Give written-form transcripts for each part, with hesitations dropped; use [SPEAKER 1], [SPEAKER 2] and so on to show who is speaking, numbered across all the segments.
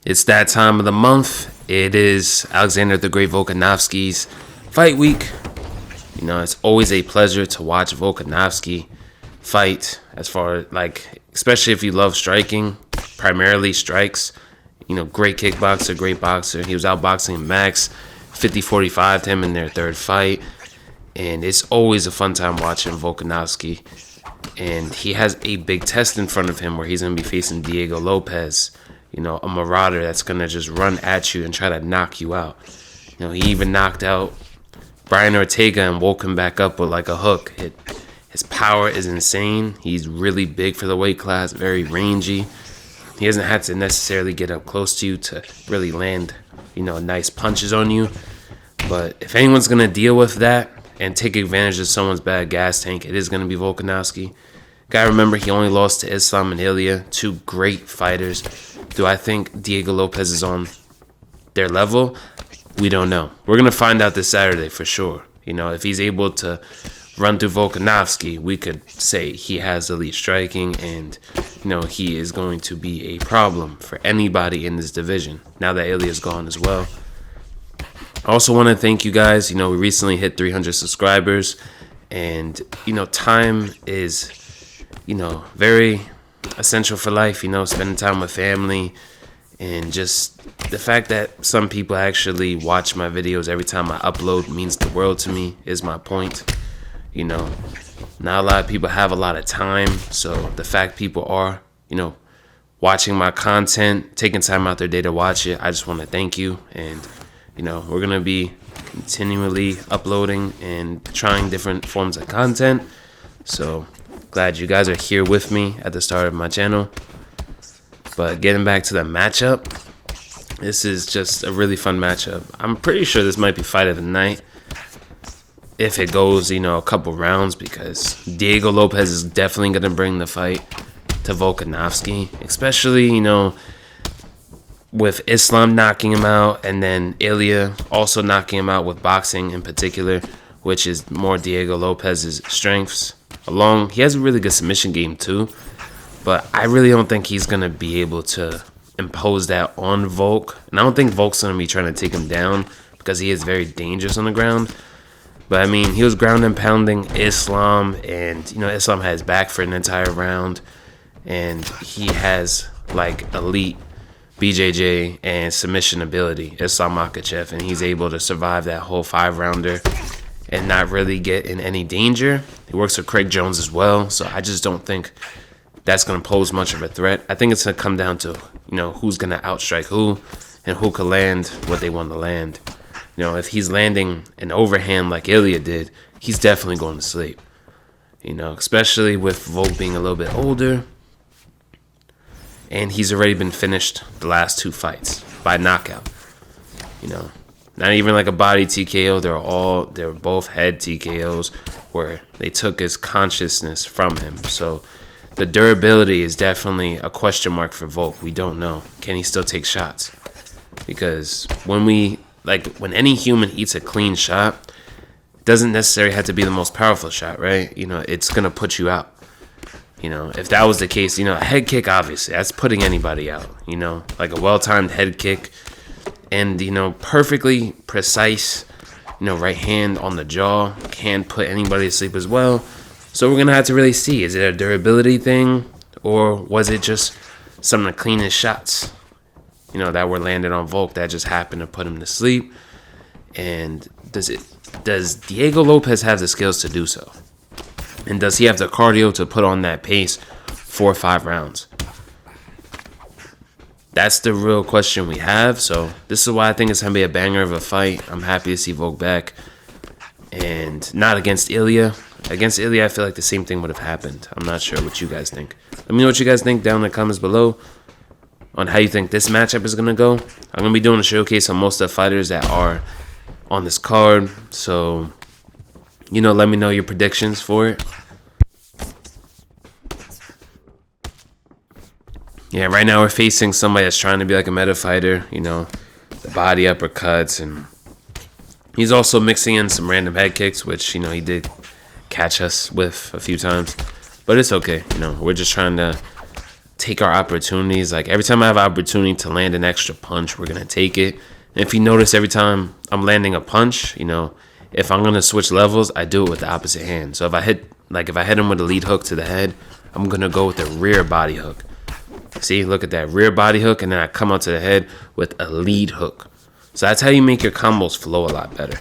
[SPEAKER 1] It's that time of the month. It is Alexander the Great Volkanovski's fight week. You know, it's always a pleasure to watch Volkanovski fight, as far as, especially if you love striking, primarily strikes. You know, great kickboxer, great boxer. He was outboxing Max, 50-45 to him in their third fight. And it's always a fun time watching Volkanovski. And he has a big test in front of him where he's going to be facing Diego Lopez. You know, a marauder that's going to just run at you and try to knock you out. You know, he even knocked out Brian Ortega and woke him back up with like a hook. His power is insane. He's really big for the weight class, very rangy. He hasn't had to necessarily get up close to you to really land, you know, nice punches on you. But if anyone's going to deal with that and take advantage of someone's bad gas tank, it is going to be Volkanovski. Gotta remember, he only lost to Islam and Ilya, two great fighters. Do I think Diego Lopez is on their level? We don't know. We're going to find out this Saturday for sure. You know, if he's able to run through Volkanovski, we could say he has elite striking and, you know, he is going to be a problem for anybody in this division, now that Ilya's gone as well. I also want to thank you guys. You know, we recently hit 300 subscribers, and, you know, time is, you know, very essential for life, you know, spending time with family, and just the fact that some people actually watch my videos every time I upload means the world to me, is my point. You know, not a lot of people have a lot of time, so the fact people are, you know, watching my content, taking time out their day to watch it, I just want to thank you. And, you know, we're going to be continually uploading and trying different forms of content, so glad you guys are here with me at the start of my channel. But getting back to the matchup, this is just a really fun matchup. I'm pretty sure this might be fight of the night if it goes, you know, a couple rounds, because Diego Lopez is definitely going to bring the fight to Volkanovski, especially, you know, with Islam knocking him out and then Ilya also knocking him out with boxing in particular, which is more Diego Lopez's strengths. He has a really good submission game too, but I really don't think he's going to be able to impose that on Volk. And I don't think Volk's going to be trying to take him down because he is very dangerous on the ground. But, I mean, he was ground and pounding Islam, and, you know, Islam had his back for an entire round. And he has, like, elite BJJ and submission ability, Islam Makhachev, and he's able to survive that whole 5-rounder and not really get in any danger. He works with Craig Jones as well, so I just don't think that's going to pose much of a threat. I think it's going to come down to, you know, who's going to outstrike who and who can land what they want to land. You know, if he's landing an overhand like Ilya did, he's definitely going to sleep. You know, especially with Volk being a little bit older, and he's already been finished the last 2 fights by knockout. You know, not even like a body TKO. They were both head TKOs where they took his consciousness from him. So the durability is definitely a question mark for Volk. We don't know. Can he still take shots? Because when any human eats a clean shot, it doesn't necessarily have to be the most powerful shot, right? You know, it's going to put you out. You know, if that was the case, you know, a head kick, obviously, that's putting anybody out. You know, like a well-timed head kick and, you know, perfectly precise, you know, right hand on the jaw can put anybody to sleep as well. So we're going to have to really see, is it a durability thing, or was it just some of the cleanest shots, you know, that were landed on Volk that just happened to put him to sleep? And does Diego Lopez have the skills to do so? And does he have the cardio to put on that pace 4 or 5 rounds? That's the real question we have. So this is why I think it's going to be a banger of a fight. I'm happy to see Volk back. And not against Ilya. Against Ilya, I feel like the same thing would have happened. I'm not sure what you guys think. Let me know what you guys think down in the comments below on how you think this matchup is going to go. I'm going to be doing a showcase on most of the fighters that are on this card. So, you know, let me know your predictions for it. Yeah, right now we're facing somebody that's trying to be like a meta fighter, you know, the body uppercuts, and he's also mixing in some random head kicks, which, you know, he did catch us with a few times, but it's okay. You know, we're just trying to take our opportunities. Like every time I have an opportunity to land an extra punch, we're gonna take it. And if you notice, every time I'm landing a punch, if I'm gonna switch levels, I do it with the opposite hand. So if I hit him with a lead hook to the head, I'm gonna go with the rear body hook. See, look at that rear body hook, and then I come out to the head with a lead hook. So that's how you make your combos flow a lot better.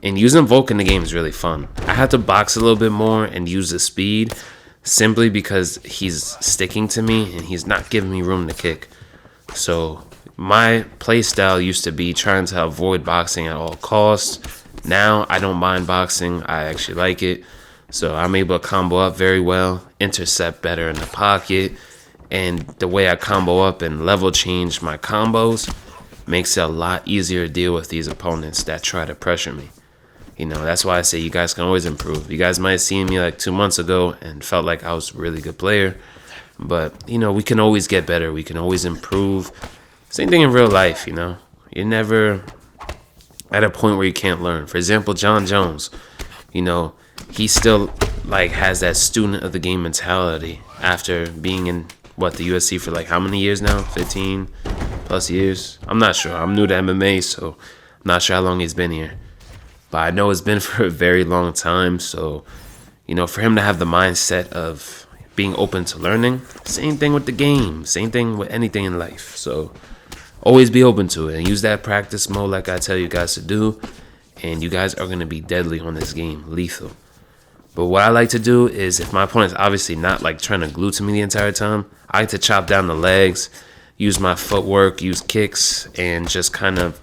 [SPEAKER 1] And using Volk in the game is really fun. I have to box a little bit more and use the speed simply because he's sticking to me and he's not giving me room to kick. So my play style used to be trying to avoid boxing at all costs. Now I don't mind boxing. I actually like it. So I'm able to combo up very well, intercept better in the pocket, and the way I combo up and level change my combos makes it a lot easier to deal with these opponents that try to pressure me. That's why I say you guys can always improve. You guys might have seen me like 2 months ago and felt like I was a really good player. But, we can always get better. We can always improve. Same thing in real life, You're never at a point where you can't learn. For example, John Jones, he still has that student of the game mentality after being in, the UFC for how many years now? 15 plus years? I'm not sure. I'm new to MMA, so I'm not sure how long he's been here. But I know it's been for a very long time. So, for him to have the mindset of being open to learning, same thing with the game, same thing with anything in life. So always be open to it and use that practice mode like I tell you guys to do. And you guys are going to be deadly on this game, lethal. But what I like to do is, if my opponent's obviously not trying to glue to me the entire time, I like to chop down the legs, use my footwork, use kicks, and just kind of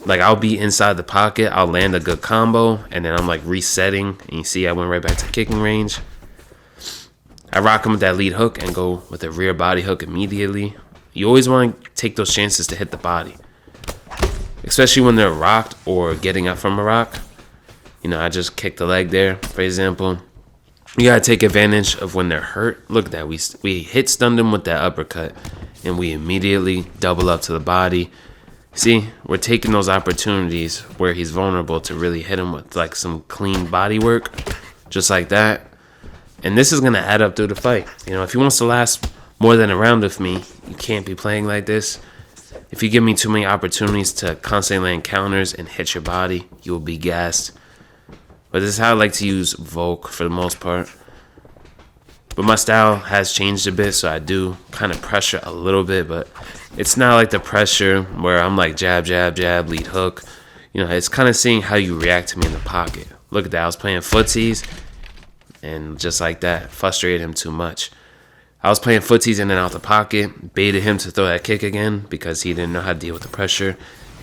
[SPEAKER 1] I'll be inside the pocket, I'll land a good combo, and then I'm resetting, and you see I went right back to kicking range. I rock him with that lead hook and go with a rear body hook immediately. You always want to take those chances to hit the body, especially when they're rocked or getting up from a rock. I just kicked the leg there, for example. You got to take advantage of when they're hurt. Look at that. We hit stunned them with that uppercut, and we immediately double up to the body. See, we're taking those opportunities where he's vulnerable to really hit him with some clean body work, just like that. And this is going to add up through the fight. If he wants to last more than a round with me, you can't be playing like this. If you give me too many opportunities to constantly land counters and hit your body, you will be gassed. But this is how I like to use Volk for the most part. But my style has changed a bit, so I do kind of pressure a little bit, but it's not like the pressure where I'm jab, jab, jab, lead hook. It's kind of seeing how you react to me in the pocket. Look at that. I was playing footsies, and just like that, frustrated him too much. I was playing footsies in and out the pocket, baited him to throw that kick again because he didn't know how to deal with the pressure,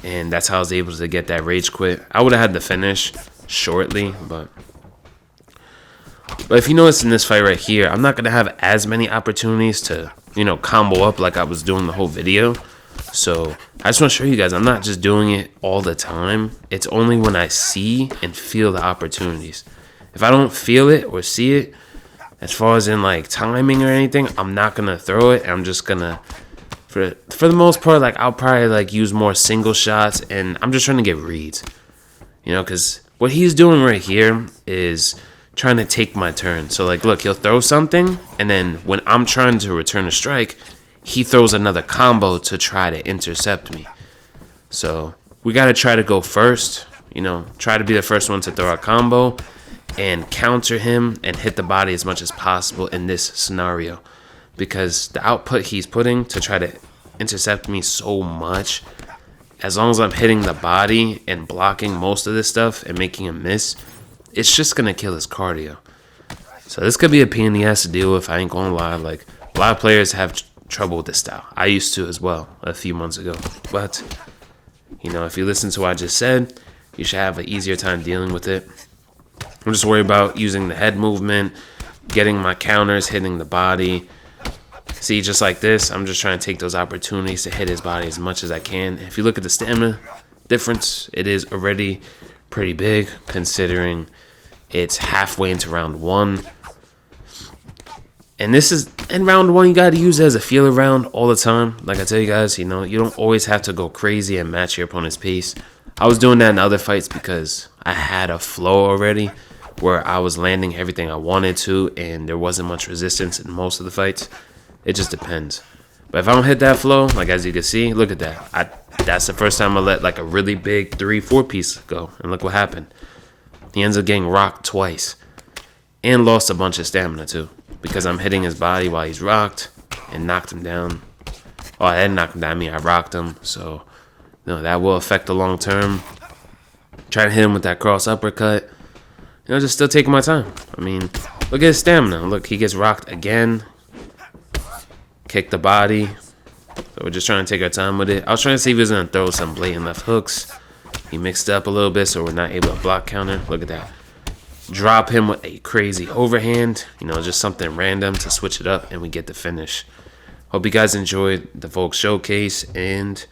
[SPEAKER 1] and that's how I was able to get that rage quit. I would have had the finish shortly, but if you notice in this fight right here, I'm not going to have as many opportunities to, combo up like I was doing the whole video. So I just want to show you guys, I'm not just doing it all the time. It's only when I see and feel the opportunities. If I don't feel it or see it, as far as in timing or anything, I'm not going to throw it. I'm just going to, for the most part, I'll probably use more single shots, and I'm just trying to get reads. Because what he's doing right here is trying to take my turn. So look, he'll throw something, and then when I'm trying to return a strike, he throws another combo to try to intercept me. So we got to try to go first, try to be the first one to throw a combo and counter him and hit the body as much as possible in this scenario, because the output he's putting to try to intercept me so much, as long as I'm hitting the body and blocking most of this stuff and making him miss, it's just going to kill his cardio. So this could be a pain in the ass to deal with, I ain't going to lie. A lot of players have trouble with this style. I used to as well a few months ago. But, if you listen to what I just said, you should have an easier time dealing with it. I'm just worried about using the head movement, getting my counters, hitting the body. See, just like this, I'm just trying to take those opportunities to hit his body as much as I can. If you look at the stamina difference, it is already pretty big, considering it's halfway into round one. And this is, in round one, you got to use it as a feeler round all the time. Like I tell you guys, you don't always have to go crazy and match your opponent's pace. I was doing that in other fights because I had a flow already where I was landing everything I wanted to, and there wasn't much resistance in most of the fights. It just depends. But if I don't hit that flow, like as you can see, look at that. That's the first time I let like a really big 3-4 piece go. And look what happened. He ends up getting rocked twice. And lost a bunch of stamina too. Because I'm hitting his body while he's rocked. And knocked him down. Oh, I didn't knock him down. I mean, I rocked him. So, that will affect the long term. Trying to hit him with that cross uppercut. Just still taking my time. I mean, look at his stamina. Look, he gets rocked again. Kick the body. So we're just trying to take our time with it. I was trying to see if he was going to throw some blatant left hooks. He mixed up a little bit, so we're not able to block counter. Look at that. Drop him with a crazy overhand. Just something random to switch it up, and we get the finish. Hope you guys enjoyed the Volk showcase. And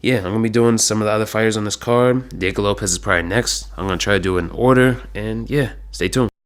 [SPEAKER 1] yeah, I'm going to be doing some of the other fighters on this card. Diego Lopez is probably next. I'm going to try to do it in order. And yeah, stay tuned.